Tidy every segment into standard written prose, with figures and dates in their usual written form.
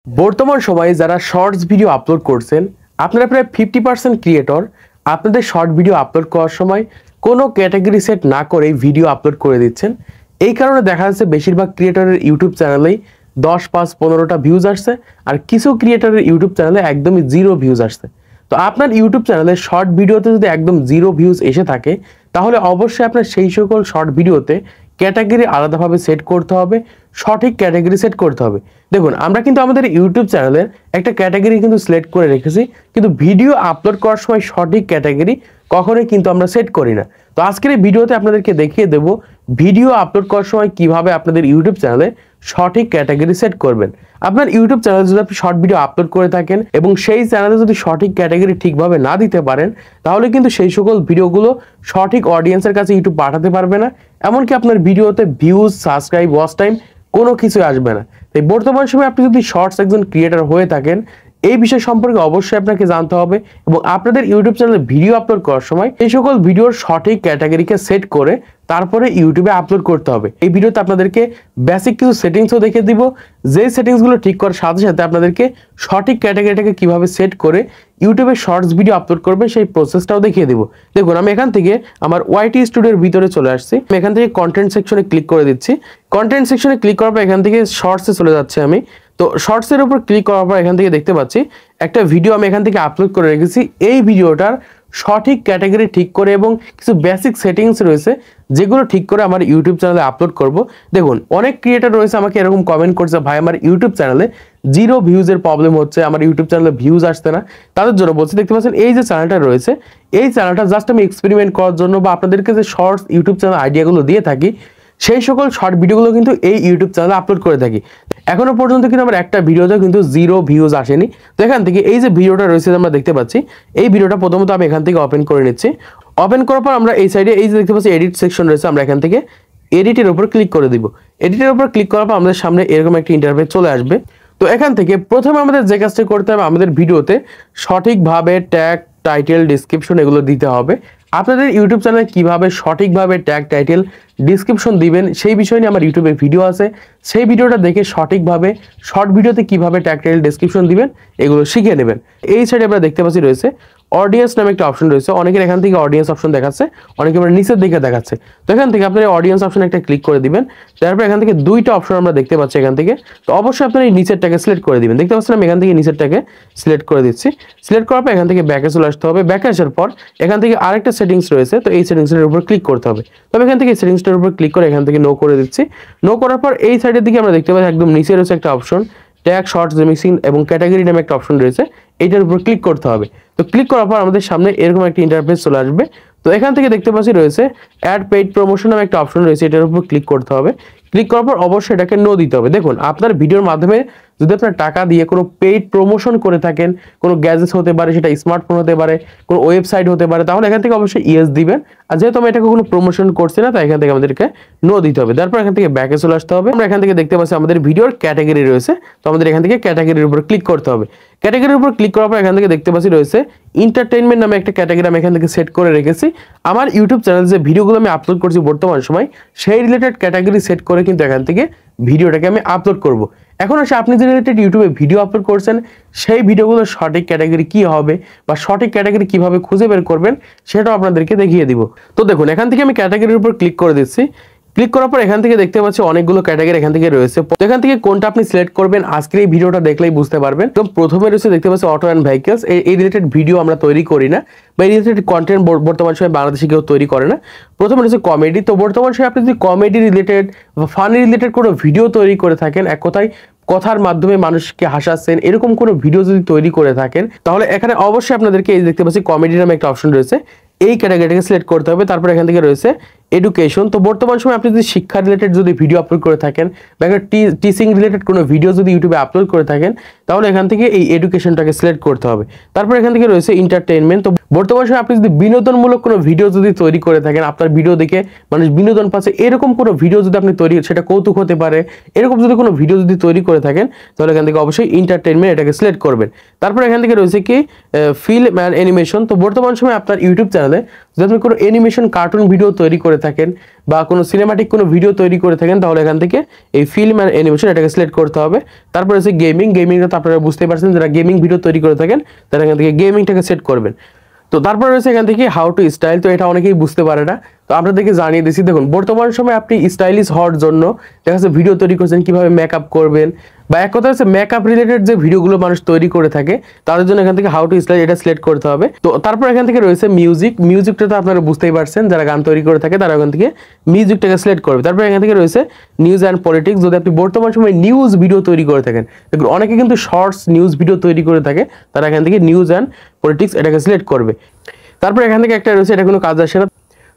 বর্তমান সময়ে যারা শর্টস ভিডিও আপলোড করছেন, আপনারা প্রায় 50% ক্রিয়েটর আপনাদের শর্ট ভিডিও আপলোড করার সময় কোনো ক্যাটাগরি সেট না করেই ভিডিও আপলোড করে দিচ্ছেন। এই কারণে দেখা যাচ্ছে বেশিরভাগ ক্রিয়েটরের ইউটিউব চ্যানেলেই 10, 5, 15টা ভিউজ আসছে, আর কিছু ক্রিয়েটরের ইউটিউব চ্যানেলে একদমই 0 ভিউজ আসছে। তো আপনার ইউটিউব চ্যানেলে শর্ট ভিডিওতে যদি একদম 0 ভিউজ এসে থাকে, তাহলে অবশ্যই আপনার সেই সকল শর্ট ভিডিওতে ক্যাটাগরি আলাদাভাবে সেট করতে হবে, সঠিক ক্যাটাগরি সেট করতে হবে। দেখুন, আমরা কিন্তু আমাদের ইউটিউব চ্যানেলের একটা ক্যাটাগরি কিন্তু সিলেক্ট করে রেখেছি, কিন্তু ভিডিও আপলোড করার সময় সঠিক ক্যাটাগরি কখনোই কিন্তু আমরা সেট করি না। তো আজকের এই ভিডিওতে আপনাদেরকে দেখিয়ে দেব ভিডিও আপলোড করার সময় কিভাবে আপনাদের ইউটিউব চ্যানেলে সঠিক ক্যাটাগরি সেট করবেন। আপনার ইউটিউব চ্যানেলে যদি আপনি শর্ট ভিডিও আপলোড করে থাকেন এবং সেই চ্যানেলে যদি সঠিক ক্যাটাগরি ঠিকভাবে না দিতে পারেন, তাহলে কিন্তু সেই সকল ভিডিওগুলো সঠিক অডিয়েন্সের কাছে ইউটিউব পাঠাতে পারবে না। এমনকি আপনার ভিডিওতে ভিউজ, সাবস্ক্রাইব, ওয়াচ টাইম কোনো কিছুই আসবে না। তাই বর্তমান সময়ে আপনি যদি শর্টস একজন ক্রিয়েটর হয়ে থাকেন, এই বিষয় সম্পর্কে অবশ্যই আপনাকে জানতে হবে এবং আপনাদের ইউটিউব চ্যানেলে ভিডিও আপলোড করার সময় এই সকল ভিডিওর সঠিক ক্যাটাগরিকে সেট করে তারপরে ইউটিউবে আপলোড করতে হবে। এই ভিডিওতে আপনাদেরকে বেসিক কিছু সেটিংসও দেখে দিব, যেই সেটিংসগুলো ঠিক করার সাথে সাথে আপনাদেরকে সঠিক ক্যাটাগরিটাকে কিভাবে সেট করে ইউটিউবে শর্টস ভিডিও আপলোড করবে সেই প্রসেসটাও দেখিয়ে দিব। দেখুন, আমি এখান থেকে আমার ওয়াইটি স্টুডিওর ভিতরে চলে আসছি। আমি এখান থেকে কন্টেন্ট সেকশনে ক্লিক করে দিচ্ছি। কন্টেন্ট সেকশনে ক্লিক করার পর এখান থেকে শর্টসে চলে যাচ্ছে আমি। তো শর্টসের উপর ক্লিক করার পর এখান থেকে দেখতে পাচ্ছি একটা ভিডিও আমি এখান থেকে আপলোড করে রেখেছি। এই ভিডিওটার সঠিক ক্যাটাগরি ঠিক করে এবং কিছু বেসিক সেটিংস রয়েছে যেগুলো ঠিক করে আমার ইউটিউব চ্যানেলে আপলোড করব। দেখুন, অনেক ক্রিয়েটর রয়েছে আমাকে এরকম কমেন্ট করছে, ভাই আমার ইউটিউব চ্যানেলে 0 ভিউজের প্রবলেম হচ্ছে, আমার ইউটিউব চ্যানেলে ভিউজ আসছে না। তাদের জন্য বলছি, দেখতে পাচ্ছেন এই যে চ্যানেলটা রয়েছে, এই চ্যানেলটা জাস্ট আমি এক্সপেরিমেন্ট করার জন্য বা আপনাদেরকে যে শর্টস ইউটিউব চ্যানেল আইডিয়াগুলো দিয়ে থাকি, সেই সকল শর্ট ভিডিওগুলো কিন্তু এই ইউটিউব চ্যানেলে আপলোড করে থাকি। এখনো পর্যন্ত কিন্তু আমার একটা ভিডিওতে কিন্তু 0 ভিউজ আসেনি। তো এখান থেকে এই যে ভিডিওটা রয়েছে আমরা দেখতে পাচ্ছি, এই ভিডিওটা প্রথমত আমি এখান থেকে ওপেন করে নিচ্ছি। ওপেন করার পর আমরা এই সাইডে এই যে দেখতে পাচ্ছি এডিট সেকশন রয়েছে, আমরা এখান থেকে এডিটের উপর ক্লিক করে দিব। এডিটের উপর ক্লিক করার পর আমাদের সামনে এরকম একটা ইন্টারফেস চলে আসবে। তো এখান থেকে প্রথমে আমাদের যে কাজটা করতে হবে, আমাদের ভিডিওতে সঠিকভাবে ট্যাগ, টাইটেল, ডেসক্রিপশন এগুলো দিতে হবে। আপনাদের ইউটিউব চ্যানেলে কিভাবে সঠিকভাবে ট্যাগ, টাইটেল, ডিসক্রিপশন দিবেন সেই বিষয় নিয়ে আমার ইউটিউবে ভিডিও আছে। সেই ভিডিওটা দেখে সঠিকভাবে শর্ট ভিডিওতে কিভাবে ট্যাগ, টাইটেল, ডেসক্রিপশন দিবেন এগুলো শিখে নেবেন। এই সাইডে আমরা দেখতে পাচ্ছি রয়েছে অডিয়েন্স নামে একটা অপশন রয়েছে। অনেকের এখান থেকে অডিয়েন্স অপশন দেখাচ্ছে, অনেকে আমরা নিচের দিকে দেখাচ্ছে। তো এখান থেকে আপনার অডিয়েন্স অপশন একটা ক্লিক করে দিবেন। তারপর এখান থেকে দুইটা অপশন আমরা দেখতে পাচ্ছি এখান থেকে। তো অবশ্যই আপনার এই নিচেরটাকে সিলেক্ট করে দিবেন। দেখতে পাচ্ছেন আমি এখান থেকে নিচেরটাকে সিলেক্ট করে দিচ্ছি। সিলেক্ট করার পর এখান থেকে ব্যাকে চলে আসতে হবে। ব্যাকে আসার পর এখান থেকে আরেকটা সেটিংস রয়েছে, তো এই সেটিংসের উপর ক্লিক করতে হবে। তবে এখান থেকে সেটিংসটার উপর ক্লিক করে এখান থেকে নো করে দিচ্ছি। নো করার পর এই সাইডের দিকে আমরা দেখতে পাচ্ছি একদম নিচে রয়েছে একটা অপশন, ট্যাগ, শর্টস, রিমিক্সিং এবং ক্যাটাগরি নামে একটা অপশন রয়েছে। এইটার উপর ক্লিক করতে হবে। তো ক্লিক করার পর আমাদের সামনে এরকম একটা ইন্টারফেস চলে আসবে। তো এখান থেকে দেখতে পাচ্ছি রয়েছে অ্যাড পেইড প্রমোশন নামে একটা অপশন রয়েছে, এটার উপর ক্লিক করতে হবে। ক্লিক করার পর অবশ্যই এটাকে নো দিতে হবে। দেখুন, আপনার ভিডিওর মাধ্যমে যদি আপনার টাকা দিয়ে কোনো পেইড প্রমোশন করে থাকেন, কোনো গ্যাজেটস হতে পারে, সেটা স্মার্টফোন হতে পারে, কোনো ওয়েবসাইট হতে পারে, তাহলে এখান থেকে অবশ্যই ইয়েস দিবেন। আর যেহেতু আমি এটাকে কোনো প্রমোশন করছি না, তাই এখান থেকে আমাদেরকে নো দিতে হবে। তারপর এখান থেকে ব্যাকে চলে আসতে হবে। আমরা এখান থেকে দেখতে পাচ্ছি আমাদের ভিডিওর ক্যাটাগরি রয়েছে, তো আমাদের এখান থেকে ক্যাটাগরির উপর ক্লিক করতে হবে। ক্যাটাগরির উপর ক্লিক করার পর এখান থেকে দেখতে পাচ্ছি রয়েছে এন্টারটেইনমেন্ট নামে একটা ক্যাটাগরি আমি এখান থেকে সেট করে রেখেছি। আমার ইউটিউব চ্যানেলে যে ভিডিওগুলো আমি আপলোড করছি বর্তমান সময়, সেই রিলেটেড ক্যাটাগরি সেট করে কিন্তু এখান থেকে ভিডিওটাকে আমি আপলোড করব। এখন আসে আপনি যে রিলেটেড ইউটিউবে ভিডিও আপলোড করছেন, সেই ভিডিওগুলোর সঠিক ক্যাটাগরি কি হবে বা সঠিক ক্যাটাগরি কিভাবে খুঁজে বের করবেন সেটাও আপনাদেরকে দেখিয়ে দিব। তো দেখুন, এখান থেকে আমি ক্যাটাগরির উপর ক্লিক করে দিচ্ছি। ক্লিক করার পর এখান থেকে দেখতে পাচ্ছি অনেকগুলো ক্যাটাগরি এখান থেকে রয়েছে। তো এখান থেকে কোনটা আপনি সিলেক্ট করবেন আজকের এই ভিডিওটা দেখলেই বুঝতে পারবেন। তো প্রথমে রয়েছে দেখতে পাচ্ছি অটো অ্যান্ড ভেহিকলস। এই রিলেটেড ভিডিও আমরা তৈরি করি না বা এই রিলেটেড কন্টেন্ট বর্তমান সময় বাংলাদেশে কেউ তৈরি করে না। প্রথমে রয়েছে কমেডি। তো বর্তমান সময় আপনি যদি কমেডি রিলেটেড বা ফানি রিলেটেড কোনো ভিডিও তৈরি করে থাকেন, এক কথায় কথার মাধ্যমে মানুষকে হাসাচ্ছেন, এরকম কোনো ভিডিও যদি তৈরি করে থাকেন, তাহলে এখানে অবশ্যই আপনাদেরকে এই দেখতে পাচ্ছি কমেডি নামে একটা অপশন রয়েছে, এই ক্যাটাগরিটাকে সিলেক্ট করতে হবে। তারপর এখান থেকে রয়েছে এডুকেশন। তো বর্তমান সময় আপনি যদি শিক্ষা রিলেটেড যদি ভিডিও আপলোড করে থাকেন বা একটা টিচিং রিলেটেড কোনো ভিডিও যদি ইউটিউবে আপলোড করে থাকেন, তাহলে এখান থেকে এই এডুকেশনটাকে সিলেক্ট করতে হবে। তারপর এখান থেকে রয়েছে এন্টারটেইনমেন্ট। তো বর্তমান সময় আপনি যদি বিনোদনমূলক কোনো ভিডিও যদি তৈরি করে থাকেন, আপনার ভিডিও দেখে মানুষ বিনোদন পাচ্ছে, এরকম কোনো ভিডিও যদি আপনি তৈরি, সেটা কৌতুক হতে পারে, এরকম যদি কোনো ভিডিও যদি তৈরি করে থাকেন, তাহলে এখান থেকে অবশ্যই এন্টারটেইনমেন্ট এটাকে সিলেক্ট করবেন। তারপর এখান থেকে রয়েছে কি ফিল্ম অ্যান্ড অ্যানিমেশন। তো বর্তমান সময় আপনার ইউটিউব চ্যানেলে চ্যানেলে যদি আপনি কোনো অ্যানিমেশন কার্টুন ভিডিও তৈরি করে থাকেন বা কোনো সিনেমাটিক কোনো ভিডিও তৈরি করে থাকেন, তাহলে এখান থেকে এই ফিল্ম অ্যান্ড অ্যানিমেশন এটাকে সিলেক্ট করতে হবে। তারপরে হচ্ছে গেমিংটা তো আপনারা বুঝতেই পারছেন, যারা গেমিং ভিডিও তৈরি করে থাকেন তারা এখান থেকে গেমিংটাকে সেট করবেন। তো তারপরে রয়েছে এখান থেকে হাউ টু স্টাইল, তো এটা অনেকেই বুঝতে পারে না, তো আপনাদেরকে জানিয়ে দিচ্ছি। দেখুন, বর্তমান সময় আপনি স্টাইলিশ হওয়ার জন্য দেখা যাচ্ছে ভিডিও তৈরি করছেন কিভাবে মেকআপ করবেন, বা এক কথা হচ্ছে মেকআপ রিলেটেড যে ভিডিওগুলো মানুষ তৈরি করে থাকে তাদের জন্য এখান থেকে হাউ টু স্টাইল এটা সিলেক্ট করতে হবে। তো তারপর এখান থেকে রয়েছে মিউজিকটা তো আপনারা বুঝতেই পারছেন, যারা গান তৈরি করে থাকে তারা এখান থেকে মিউজিকটাকে সিলেক্ট করবে। তারপর এখান থেকে রয়েছে নিউজ অ্যান্ড পলিটিক্স, যদি আপনি বর্তমান সময় নিউজ ভিডিও তৈরি করে থাকেন, দেখুন অনেকে কিন্তু শর্টস নিউজ ভিডিও তৈরি করে থাকে, তারা এখান থেকে নিউজ অ্যান্ড পলিটিক্স এটাকে সিলেক্ট করবে। তারপর এখান থেকে একটা রয়েছে, এটা কোনো কাজ আসে না।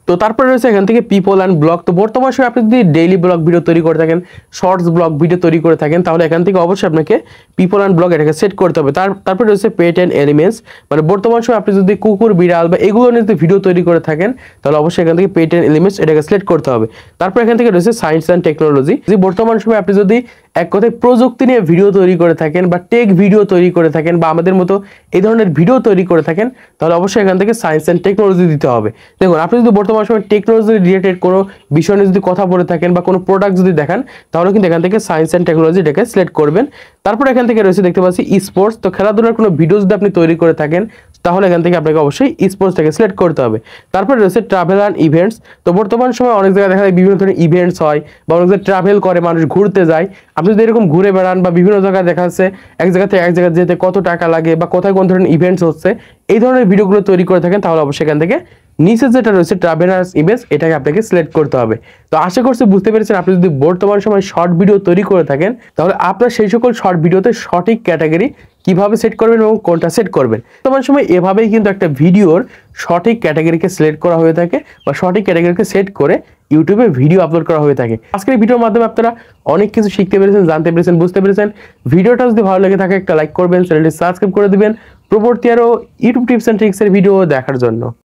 তো তারপরে রয়েছে এখান থেকে পিপল অ্যান্ড ব্লগ, তো বর্তমান সময় আপনি যদি ডেইলি ব্লগ ভিডিও তৈরি করে থাকেন, শর্টস ব্লগ ভিডিও তৈরি করে থাকেন, তাহলে এখান থেকে অবশ্যই আপনাকে পিপল অ্যান্ড ব্লগ এটাকে সেট করতে হবে। তারপরে রয়েছে পেট অ্যান্ড এলিমেন্টস, মানে বর্তমান সময় আপনি যদি কুকুর বিড়াল বা এগুলো নিয়ে যদি ভিডিও তৈরি করে থাকেন তাহলে অবশ্যই এখান থেকে পেট অ্যান্ড এলিমেন্টস এটাকে সিলেক্ট করতে হবে। তারপর এখান থেকে রয়েছে সায়েন্স অ্যান্ড টেকনোলজি, যে বর্তমান সময় আপনি যদি এক কথায় প্রযুক্তি নিয়ে ভিডিও তৈরি করে থাকেন বা টেক ভিডিও তৈরি করে থাকেন বা আমাদের মতো এই ধরনের ভিডিও তৈরি করে থাকেন, তাহলে অবশ্যই এখান থেকে সায়েন্স অ্যান্ড টেকনোলজি দিতে হবে। দেখুন, আপনি যদি বর্তমান সময় টেকনোলজি রিলেটেড কোনো বিষয় নিয়ে যদি কথা বলে থাকেন বা কোনো প্রোডাক্ট যদি দেখান, তাহলে কিন্তু এখান থেকে সায়েন্স অ্যান্ড টেকনোলজি এটাকে সিলেক্ট করবেন। তারপর এখান থেকে রয়েছে দেখতে পাচ্ছি স্পোর্টস, তো খেলাধুলার কোনো ভিডিও যদি আপনি তৈরি করে থাকেন তাহলে এখান থেকে আপনাকে অবশ্যই স্পোর্টসটাকে সিলেক্ট করতে হবে। তারপরে রয়েছে ট্রাভেল অ্যান্ড ইভেন্টস, তো বর্তমান সময় অনেক জায়গায় দেখা যায় বিভিন্ন ধরনের ইভেন্টস হয় বা অনেক জায়গায় ট্রাভেল করে, মানুষ ঘুরতে যায়। আপনি যদি এরকম ঘুরে বেড়ান বা বিভিন্ন জায়গায় দেখা যাচ্ছে এক জায়গা থেকে এক জায়গায় যেতে কত টাকা লাগে বা কোথায় কোন ধরনের ইভেন্টস হচ্ছে, এই ধরনের ভিডিওগুলো তৈরি করে থাকেন, তাহলে অবশ্যই এখান থেকে নিচে যেটা রয়েছে ট্রাভেল অ্যান্ড ইভেন্টস এটাকে আপনাকে সিলেক্ট করতে হবে। তো আশা করছি বুঝতে পেরেছেন, আপনি যদি বর্তমান সময় শর্ট ভিডিও তৈরি করে থাকেন তাহলে আপনার সেই সকল শর্ট ভিডিওতে সঠিক ক্যাটাগরি কিভাবে সেট করবেন এবং কোনটা সেট করবেন। বর্তমান সময় এভাবেই কিন্তু একটা ভিডিওর সঠিক ক্যাটাগরিকে সিলেক্ট করা হয়ে থাকে বা সঠিক ক্যাটাগরিকে সেট করে ইউটিউবে ভিডিও আপলোড করা হয়ে থাকে। আজকের ভিডিওর মাধ্যমে আপনারা অনেক কিছু শিখতে পেরেছেন, জানতে পেরেছেন, বুঝতে পেরেছেন। ভিডিওটা যদি ভালো লেগে থাকে একটা লাইক করবেন, চ্যানেলটি সাবস্ক্রাইব করে দিবেন পরবর্তী আরও ইউটিউব টিপস অ্যান্ড ট্রিক্সের ভিডিও দেখার জন্য।